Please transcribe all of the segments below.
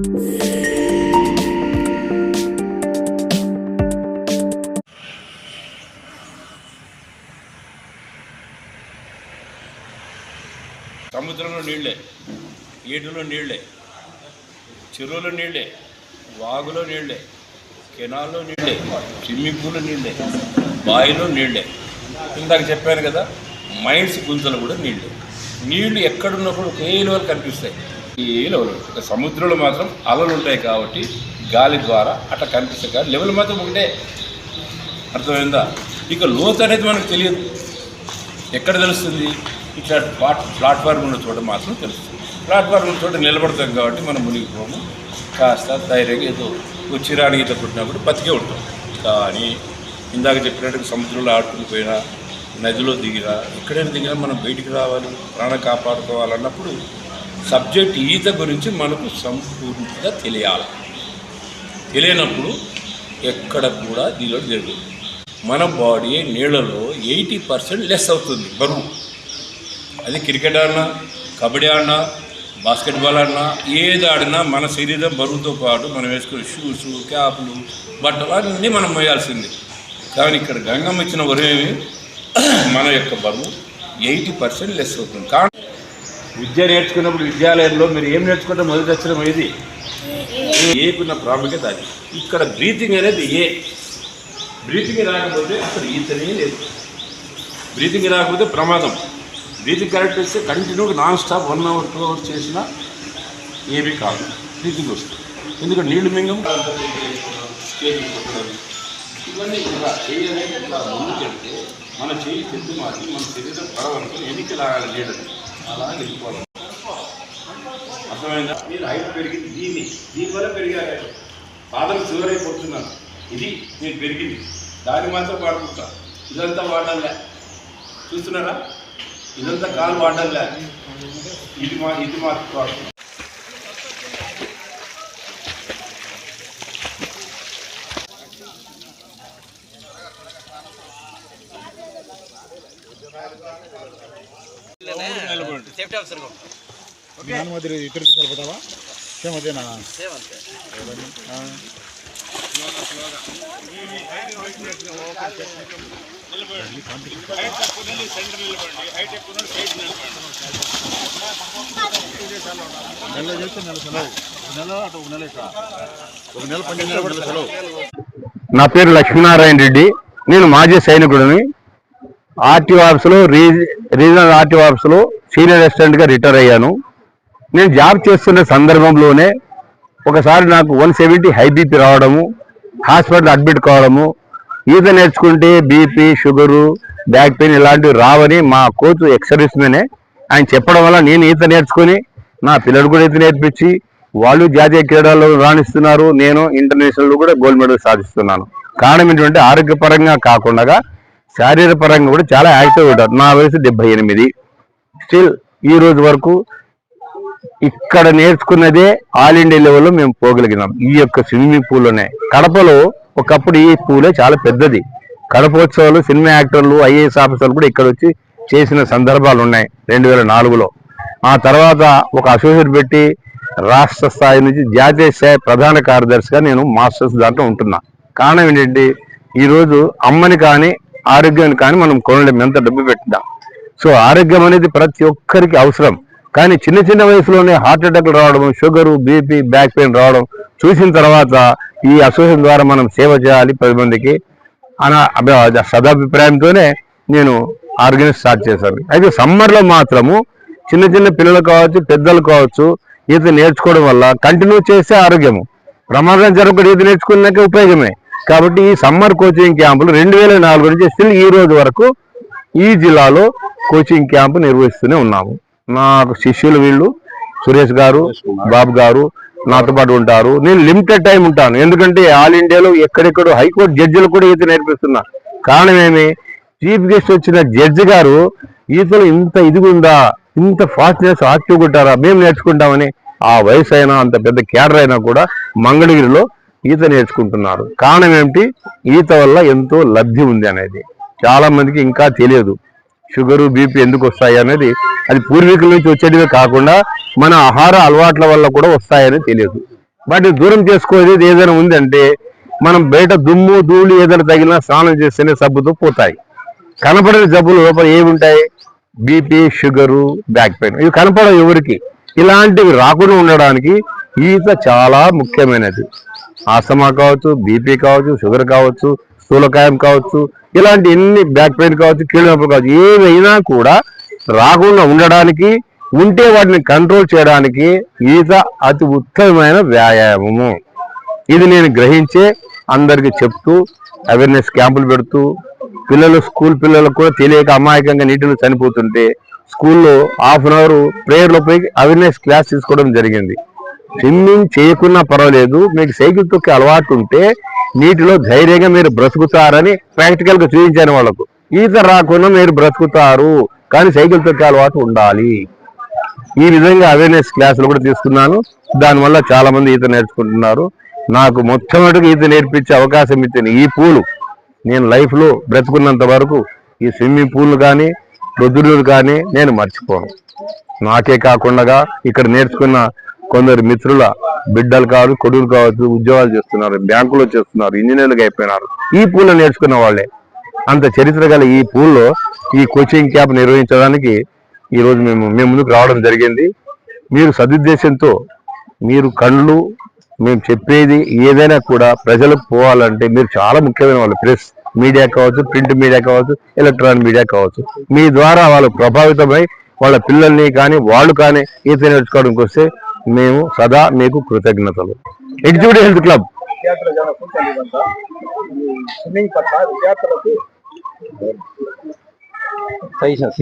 సముద్రంలో నీళ్ళే, ఏటులో నీళ్ళే, చెరువులో నీళ్ళే, వాగులో నీళ్ళే, కెనాల్లో నీళ్ళే, స్విమ్మింగ్ పూల్లో నీళ్ళే, బావిలో నీళ్ళే. ఇందాక చెప్పాను కదా, మైన్స్ గుంతలు కూడా నీళ్ళే. నీళ్లు ఎక్కడున్నప్పుడు ఒకే లెవెల్ కనిపిస్తాయి. ఏ లెవెల్ సముద్రంలో మాత్రం అలలు ఉంటాయి కాబట్టి గాలి ద్వారా అట్లా కనిపిస్తాయి కానీ లెవెల్ మాత్రం ఒకటే. అర్థమైందా? ఇక లోతు అనేది మనకు తెలియదు. ఎక్కడ తెలుస్తుంది? ఇట్లా ప్లాట్ఫామ్ ఉన్న చోట మాత్రం తెలుస్తుంది. ప్లాట్ఫామ్ ఉన్న చోట నిలబడతాం కాబట్టి మనం మునిగిపోము. కాస్త ధైర్యంగా ఏదో చిరాని ఈత కొట్టినప్పుడు బతికే ఉంటాం. కానీ ఇందాక చెప్పినట్టుగా సముద్రంలో ఆడుకుని పోయినా, నదిలో దిగినా, ఎక్కడైనా దిగినా మనం బయటికి రావాలి, ప్రాణం కాపాడుకోవాలన్నప్పుడు సబ్జెక్ట్ ఈత గురించి మనకు సంపూర్ణంగా తెలియాలి. తెలియనప్పుడు ఎక్కడ కూడా దీనిలో జరుగుతుంది. మన బాడీ నీళ్ళలో 80% లెస్ అవుతుంది బరువు. అది క్రికెట్ ఆడినా, కబడ్డీ ఆడినా, బాస్కెట్బాల్ ఆడినా, ఏది ఆడినా మన శరీరం బరువుతో పాటు మనం వేసుకునే షూస్, క్యాప్లు, బట్టలు అన్నీ మనం మోయాల్సింది. కానీ ఇక్కడ గంగమ్మ ఇచ్చిన వరేమి మన యొక్క బరువు 80% లెస్ అవుతుంది. కానీ విద్య నేర్చుకున్నప్పుడు విద్యాలయంలో మీరు ఏం నేర్చుకుంటే మొదటి అక్షరం ఏది? ఏకున్న ప్రాముఖ్యత అది. ఇక్కడ బ్రీతింగ్ అనేది బ్రీతింగ్ రాకపోతే అసలు ఈతనే లేదు. బ్రీతింగ్ రాకపోతే ప్రమాదం. బ్రీతింగ్ కరెక్ట్ వస్తే కంటిన్యూగా నాన్ స్టాప్ 1 hour 2 hours చేసినా ఏమీ కాదు, బ్రీతింగ్ వస్తుంది. ఎందుకంటే నీళ్లు మింగం ఇవన్నీ ఇలా చేయలేదు. ఇట్లా ముందుకెళ్తే మన చేయి తెద్దు మారి మన శరీరం పడవనుకుని ఎన్నిక లాగాలి నీళ్ళని అలా వెళ్ళిపోవాలి. అర్థమైందా? మీరు హైట్ పెరిగింది దీనివల్ల పెరిగారు. పాదం చివరైపోతున్నాను. ఇది నేను పెరిగింది, దాన్ని మాత్రం వాడుకుంటా. ఇదంతా వాడాలే, చూస్తున్నారా? ఇదంతా కాలు వాడాలే, ఇది మాత్రం వాడుతున్నా. ఇద్దరు తీసుకెళ్ళిపోతావా? సేమ్ అదేనా? నా పేరు లక్ష్మీనారాయణ రెడ్డి. నేను మాజీ సైనికుడిని. ఆర్టీఓ ఆఫీసులో రీజనల్ ఆర్టీఓ ఆఫీసులో సీనియర్ అసిస్టెంట్గా రిటైర్ అయ్యాను. నేను జాబ్ చేస్తున్న సందర్భంలోనే ఒకసారి నాకు 170 హై బీపీ రావడము, హాస్పిటల్ అడ్మిట్ కావడము. ఈత నేర్చుకుంటే బీపీ, షుగరు, బ్యాక్ పెయిన్ ఇలాంటివి రావని మా కోచ్ ఎక్సర్వీస్ మెనే ఆయన చెప్పడం వల్ల నేను ఈత నేర్చుకుని నా పిల్లలు కూడా ఈత నేర్పించి వాళ్ళు జాతీయ క్రీడల్లో రాణిస్తున్నారు. నేను ఇంటర్నేషనల్ కూడా గోల్డ్ మెడల్ సాధిస్తున్నాను. కారణం ఏంటంటే ఆరోగ్యపరంగా కాకుండా శారీరపరంగా కూడా చాలా యాక్టివ్ ఉంటారు. నా వయసు 78. స్టిల్ ఈ రోజు వరకు ఇక్కడ నేర్చుకున్నదే ఆల్ ఇండియా లెవెల్లో మేము పోగలిగినాం. ఈ యొక్క స్విమ్మింగ్ పూల్లోనే. కడపలో ఒకప్పుడు ఈ పూలే చాలా పెద్దది. కడపోత్సవాలు సినిమా యాక్టర్లు, ఐఏఎస్ ఆఫీసర్లు కూడా ఇక్కడ వచ్చి చేసిన సందర్భాలు ఉన్నాయి 2004లో. ఆ తర్వాత ఒక అసోసియేట్ పెట్టి రాష్ట్ర స్థాయి నుంచి జాతీయ స్థాయి ప్రధాన కార్యదర్శిగా నేను మాస్టర్స్ దాంట్లో ఉంటున్నా. కారణం ఏంటంటే ఈరోజు అమ్మని కానీ ఆరోగ్యాన్ని కానీ మనం కొనలేము, ఎంత డబ్బు పెట్టినా. సో ఆరోగ్యం అనేది ప్రతి ఒక్కరికి అవసరం. కానీ చిన్న చిన్న వయసులోనే హార్ట్ అటాక్లు రావడం, షుగరు, బీపీ, బ్యాక్ పెయిన్ రావడం చూసిన తర్వాత ఈ అసోసియేషన్ ద్వారా మనం సేవ చేయాలి 10 మందికి అన్న సదాభిప్రాయంతోనే నేను ఆర్గనైజ్ స్టార్ట్ చేశాను. అయితే సమ్మర్లో మాత్రము చిన్న చిన్న పిల్లలు కావచ్చు, పెద్దలు కావచ్చు, ఈత నేర్చుకోవడం వల్ల కంటిన్యూ చేస్తే ఆరోగ్యము, ప్రమాదం జరగకుండా ఈత నేర్చుకున్నాక ఉపయోగమే. కాబట్టి ఈ సమ్మర్ కోచింగ్ క్యాంపులు 2004 నుంచి స్టిల్ ఈ రోజు వరకు ఈ జిల్లాలో కోచింగ్ క్యాంపు నిర్వహిస్తూనే ఉన్నాము. నాకు శిష్యులు వీళ్ళు సురేష్ గారు, బాబు గారు నాతో పాటు ఉంటారు. నేను లిమిటెడ్ టైం ఉంటాను, ఎందుకంటే ఆల్ ఇండియాలో ఎక్కడెక్కడో హైకోర్టు జడ్జిలు కూడా ఈత నేర్పిస్తున్నా. కారణం ఏమి? చీఫ్ గెస్ట్ వచ్చిన జడ్జి గారు ఈతలో ఇంత ఇదిగుందా, ఇంత ఫాస్ట్నెస్ యాక్టివ్గా ఉంటారా, మేము నేర్చుకుంటామని ఆ వయసు అయినా అంత పెద్ద క్యాడర్ అయినా కూడా మంగళగిరిలో ఈత నేర్చుకుంటున్నారు. కారణం ఏమిటి? ఈత వల్ల ఎంతో లబ్ధి ఉంది అనేది చాలా మందికి ఇంకా తెలియదు. షుగరు, బీపీ ఎందుకు వస్తాయి అనేది అది పూర్వీకుల నుంచి వచ్చేటివే కాకుండా మన ఆహార అలవాట్ల వల్ల కూడా వస్తాయని తెలియదు. వాటిని దూరం చేసుకోలేదు ఏదైనా ఉందంటే మనం బయట దుమ్ము ధూళి ఏదైనా తగిలినా స్నానం చేస్తేనే సబ్బుతో పోతాయి. కనపడని జబ్బులు లోపల ఏమి ఉంటాయి? బీపీ, షుగరు, బ్యాక్ పెయిన్, ఇవి కనపడవు ఎవరికి. ఇలాంటివి రాకుండా ఉండడానికి ఈత చాలా ముఖ్యమైనది. ఆస్తమా కావచ్చు, బీపీ కావచ్చు, షుగర్ కావచ్చు, స్థూలకాయం కావచ్చు, ఇలాంటి ఎన్ని, బ్యాక్ పెయిన్ కావచ్చు, కీళ్ళ నొప్పులు కావచ్చు, ఏవైనా కూడా రాకుండా ఉండడానికి, ఉంటే వాటిని కంట్రోల్ చేయడానికి ఈత అతి ఉత్తమమైన వ్యాయామము. ఇది నేను గ్రహించే అందరికి చెప్తూ అవేర్నెస్ క్యాంపులు పెడుతూ స్కూల్ పిల్లలకు కూడా తెలియక అమాయకంగా నీటిలో చనిపోతుంటే స్కూల్లో హాఫ్ అన్ అవర్ ప్రేయర్లో పోయి అవేర్నెస్ క్లాస్ తీసుకోవడం జరిగింది. స్విమ్మింగ్ చేయకున్నా పర్వాలేదు, మీకు సైకిల్ తొక్కే అలవాటు ఉంటే నీటిలో ధైర్యంగా మీరు బ్రతుకుతారని ప్రాక్టికల్ గా చూపించాను వాళ్ళకు. ఈత రాకుండా మీరు బ్రతుకుతారు, కానీ సైకిల్ తొక్కే అలవాటు ఉండాలి. ఈ విధంగా అవేర్నెస్ క్లాసులు కూడా తీసుకున్నాను. దానివల్ల చాలా మంది ఈత నేర్చుకుంటున్నారు. నాకు మొట్టమొదటిగా ఈత నేర్పించే అవకాశం ఇచ్చిన ఈ పూలు, నేను లైఫ్ లో బ్రతుకున్నంత వరకు ఈ స్విమ్మింగ్ పూల్ కానీ రుద్రులు కానీ నేను మర్చిపోను. నాకే కాకుండా ఇక్కడ నేర్చుకున్న కొందరు మిత్రుల బిడ్డలు కావచ్చు, కొడుకులు కావచ్చు, ఉద్యోగాలు చేస్తున్నారు, బ్యాంకులో చేస్తున్నారు, ఇంజనీర్లుగా అయిపోయినారు. ఈ పూలు నేర్చుకున్న వాళ్ళే. అంత చరిత్ర గల ఈ పూల్లో ఈ కోచింగ్ క్యాంప్ నిర్వహించడానికి ఈరోజు మేము ముందుకు రావడం జరిగింది. మీరు సదుద్దేశంతో మీరు కళ్ళు, మేము చెప్పేది ఏదైనా కూడా ప్రజలకు పోవాలంటే మీరు చాలా ముఖ్యమైన వాళ్ళు. ప్రెస్ మీడియా కావచ్చు, ప్రింట్ మీడియా కావచ్చు, ఎలక్ట్రానిక్ మీడియా కావచ్చు, మీ ద్వారా వాళ్ళు ప్రభావితమై వాళ్ళ పిల్లల్ని కానీ వాళ్ళు కానీ ఈత నేర్చుకోవడానికి వస్తే మేము సదా మీకు కృతజ్ఞతలు. ఎగ్జిక్యూటివ్ హెల్త్ క్లబ్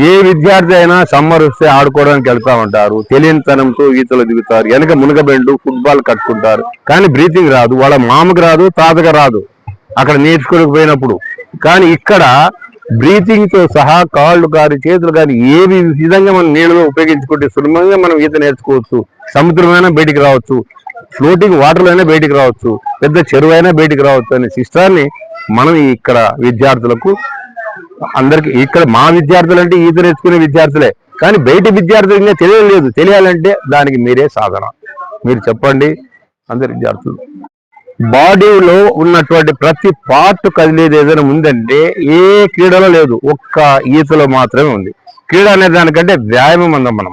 ఏ విద్యార్థి అయినా సమ్మర్ వస్తే ఆడుకోవడానికి వెళ్తా ఉంటారు, తెలియనితనంతో ఈతలు దిగుతారు, వెనక మునగబెండు ఫుట్బాల్ కట్టుకుంటారు, కానీ బ్రీతింగ్ రాదు, వాళ్ళ మామకు రాదు, తాతగా రాదు అక్కడ నేర్చుకోలేకపోయినప్పుడు. కానీ ఇక్కడ బ్రీతింగ్ తో సహా కాళ్ళు కానీ చేతులు కానీ ఏ విధంగా మనం నీళ్ళలో ఉపయోగించుకుంటే సులభంగా మనం ఈత నేర్చుకోవచ్చు. సముద్రమైనా బయటికి రావచ్చు, ఫ్లోటింగ్ వాటర్ అయినా బయటికి రావచ్చు, పెద్ద చెరువు అయినా బయటికి రావచ్చు అనే సిస్టాన్ని మనం ఇక్కడ విద్యార్థులకు అందరికి, ఇక్కడ మా విద్యార్థులు అంటే ఈత నేర్చుకునే విద్యార్థులే, కానీ బయట విద్యార్థులు ఇంకా తెలియలేదు. తెలియాలంటే దానికి మీరే సాధన. మీరు చెప్పండి. అందరి విద్యార్థులు బాడీలో ఉన్నటువంటి ప్రతి పార్ట్ కదిలేది ఏదైనా ఉందంటే ఏ క్రీడలో లేదు, ఒక్క ఈతలో మాత్రమే ఉంది. క్రీడ అనే దానికంటే వ్యాయామం అందాం మనం.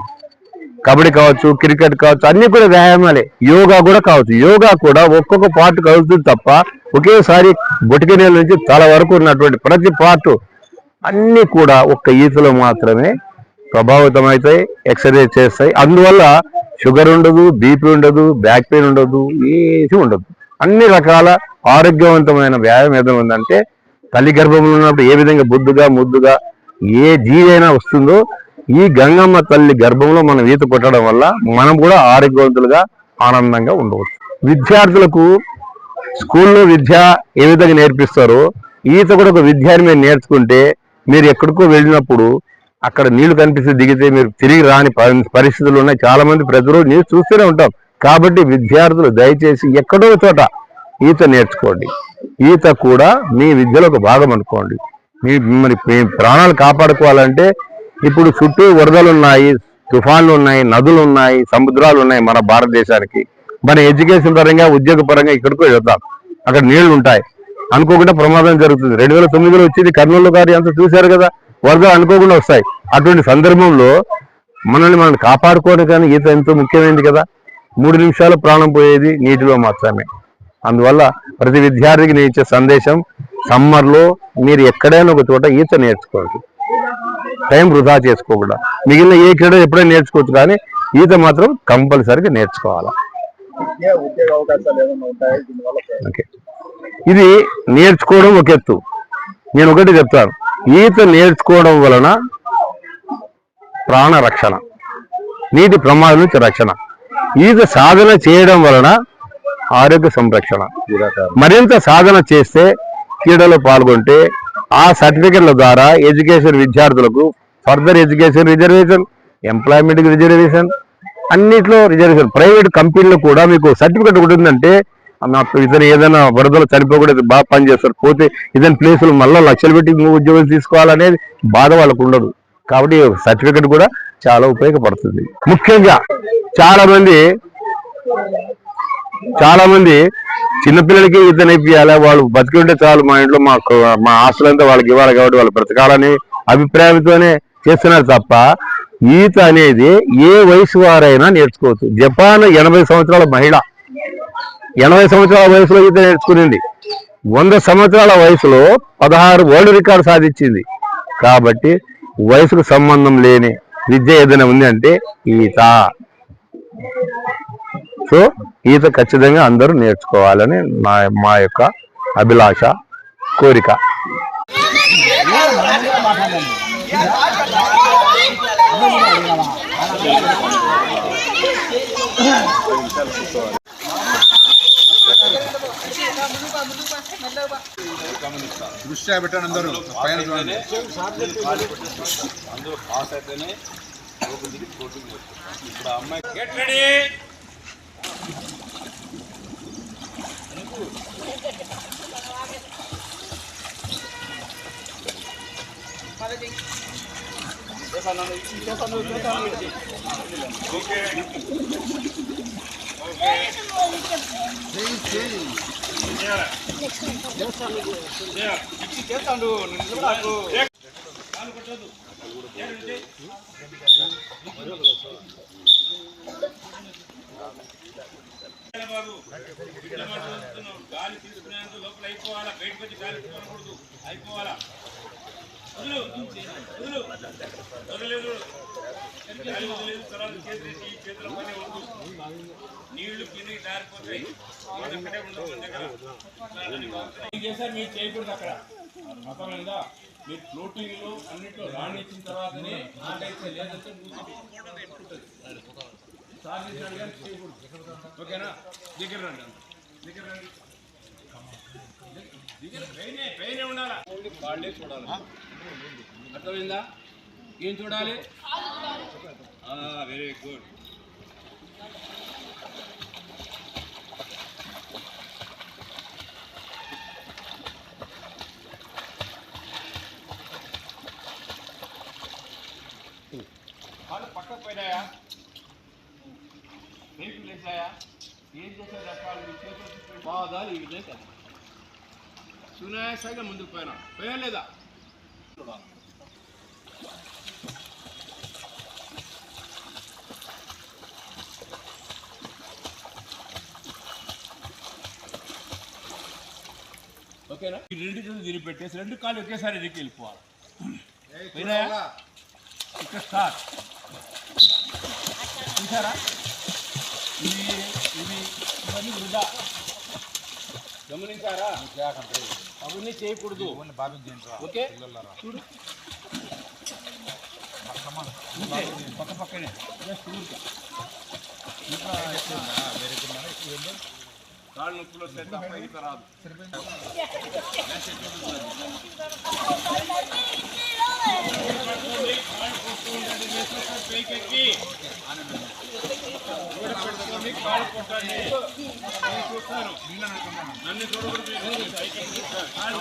కబడ్డీ కావచ్చు, క్రికెట్ కావచ్చు, అన్ని కూడా వ్యాయామాలే. యోగా కూడా కావచ్చు. యోగా కూడా ఒక్కొక్క పార్ట్ కదులుతుంది తప్ప ఒకేసారి బొటికి నీళ్ళ నుంచి తల వరకు ఉన్నటువంటి ప్రతి పార్ట్ అన్ని కూడా ఒక్క ఈతలో మాత్రమే ప్రభావితం అవుతాయి, ఎక్సర్సైజ్ చేస్తాయి. అందువల్ల షుగర్ ఉండదు, బీపీ ఉండదు, బ్యాక్ పెయిన్ ఉండదు, ఏది ఉండదు. అన్ని రకాల ఆరోగ్యవంతమైన వ్యాయామం ఏదైనా ఉందంటే తల్లి గర్భంలో ఉన్నప్పుడు ఏ విధంగా బొద్దుగా ముద్దుగా ఏ జీవి అయినా వస్తుందో ఈ గంగమ్మ తల్లి గర్భంలో మనం ఈత కొట్టడం వల్ల మనం కూడా ఆరోగ్యవంతులుగా ఆనందంగా ఉండవచ్చు. విద్యార్థులకు స్కూల్లో విద్య ఏ విధంగా నేర్పిస్తారో ఈత కూడా ఒక విద్యాన్ని మీరు నేర్చుకుంటే మీరు ఎక్కడికో వెళ్ళినప్పుడు అక్కడ నీళ్లు కనిపిస్తే దిగితే మీరు తిరిగి రాని పరిస్థితులు ఉన్నాయి. చాలా మంది ప్రతిరోజు న్యూస్ చూస్తూనే ఉంటాం. కాబట్టి విద్యార్థులు దయచేసి ఎక్కడో చోట ఈత నేర్చుకోండి. ఈత కూడా మీ విద్యలో ఒక భాగం అనుకోండి. మరి మీ ప్రాణాలు కాపాడుకోవాలంటే ఇప్పుడు చుట్టూ వరదలు ఉన్నాయి, తుఫాన్లు ఉన్నాయి, నదులు ఉన్నాయి, సముద్రాలు ఉన్నాయి మన భారతదేశానికి. మన ఎడ్యుకేషన్ పరంగా, ఉద్యోగ పరంగా ఇక్కడికో వెళ్తాం, అక్కడ నీళ్లు ఉంటాయి, అనుకోకుండా ప్రమాదం జరుగుతుంది. 2009లో వచ్చింది కర్నూలు గారి అంతా చూశారు కదా, వరదలు అనుకోకుండా వస్తాయి. అటువంటి సందర్భంలో మనల్ని మనం కాపాడుకోవడం కానీ ఈత ఎంతో ముఖ్యమైనది కదా. 3 నిమిషాలు ప్రాణం పోయేది నీటిలో మాత్రమే. అందువల్ల ప్రతి విద్యార్థికి నేను ఇచ్చే సందేశం, సమ్మర్లో మీరు ఎక్కడైనా ఒక చోట ఈత నేర్చుకోండి. టైం వృధా చేసుకోకుండా. మిగిలిన ఏ క్రీడ ఎప్పుడైనా నేర్చుకోవచ్చు, కానీ ఈత మాత్రం కంపల్సరీగా నేర్చుకోవాలి. ఓకే, ఇది నేర్చుకోవడం ఒక ఎత్తు. నేను ఒకటి చెప్తాను, ఈత నేర్చుకోవడం వలన ప్రాణ రక్షణ, నీటి ప్రమాదం నుంచి రక్షణ. ఈత సాధన చేయడం వలన ఆరోగ్య సంరక్షణ. మరింత సాధన చేస్తే, క్రీడలో పాల్గొంటే ఆ సర్టిఫికెట్ల ద్వారా ఎడ్యుకేషన్ విద్యార్థులకు further education reservation, employment reservation, అన్నిట్లో రిజర్వేషన్. ప్రైవేట్ కంపెనీలో కూడా మీకు సర్టిఫికెట్ ఒకటి ఉందంటే ఇతను ఏదైనా వరదలు చనిపోకూడదు, బాగా పనిచేస్తారు, పోతే ఇతని ప్లేసులు మళ్ళీ లక్షలు పెట్టి ఉద్యోగం తీసుకోవాలనేది బాధ వాళ్ళకు ఉండదు. కాబట్టి సర్టిఫికెట్ కూడా చాలా ఉపయోగపడుతుంది. ముఖ్యంగా చాలా మంది చాలా మంది చిన్నపిల్లలకి ఈత నేర్పియాలి, వాళ్ళు బతికి ఉంటే చాలు, మా ఇంట్లో మా ఆస్తులంతా వాళ్ళకి ఇవ్వాలి కాబట్టి వాళ్ళు బ్రతకాలనే అభిప్రాయంతోనే చేస్తున్నారు తప్ప ఈత అనేది ఏ వయసు వారైనా నేర్చుకోవచ్చు. జపాన్ 80 సంవత్సరాల మహిళ 80 సంవత్సరాల వయసులో ఈత నేర్చుకునింది. 100 సంవత్సరాల వయసులో 16 వరల్డ్ రికార్డు సాధించింది. కాబట్టి వయసుకు సంబంధం లేని విద్య ఏదైనా ఉంది అంటే ఈత. సో ఈత ఖచ్చితంగా అందరూ నేర్చుకోవాలని మా యొక్క అభిలాష, కోరిక. దృష్ట్యా పెట్టండి అందరూ పైన చూడండి. అందులో పాస్ అయితేనే ఇప్పుడు అమ్మాయి గెట్ రెడీ. చేస్తాడు గాలి తీసుకునేందుకు లోపల అయిపోవాలా, బయటకు వచ్చి గాలి తీసుకోకూడదు, అయిపోవాలా. చేతుల పైన వద్దు, నీళ్లు కిందకి జారిపోతాయి, అక్కడే ఉండవు మన దగ్గర. చేశారు మీరు చేయకూడదు అక్కడ, అర్థమైందా? మీరు ఫ్లోటింగ్లు అన్నింటిలో రాణించిన తర్వాతనే నాకైతే లేదంటే సాధించాడు కానీ చేయకూడదు. ఓకేనా? దగ్గర రండి, దగ్గర రండి, పైనే ఉండాలా, వాళ్ళే చూడాలి. అర్థమైందా? ఏం చూడాలి? Very good. వాళ్ళు పక్కకు పోయినాయా, రేపులు వేసాయా, ఏం చేశారు రకాలు పాదాలు ఇదే కదా, సునాయాసంగా ముందుకు పోయినా పోయలేదా? ఓకేనా? ఈ రెండు చేతులు తిరిగి పెట్టేసి రెండు కాళ్ళు ఒకేసారి ఎదికి వెళ్ళిపోవాలి. ఇక్కడ స్టార్ట్ చూసారా? ఇవన్నీ వృధా, గమనించారా? అవన్నీ చేయకూడదు. ఓకే చూడు, పక్క పక్కనే కాళ్ళు నొప్పులు వస్తే తప్ప ఈత రాదు. పైకెక్కి పెట్టుకొని కాళ్ళు కొట్టండి. చూస్తాను, నన్ను చూడకూడదు, పైకెక్కి కాళ్ళు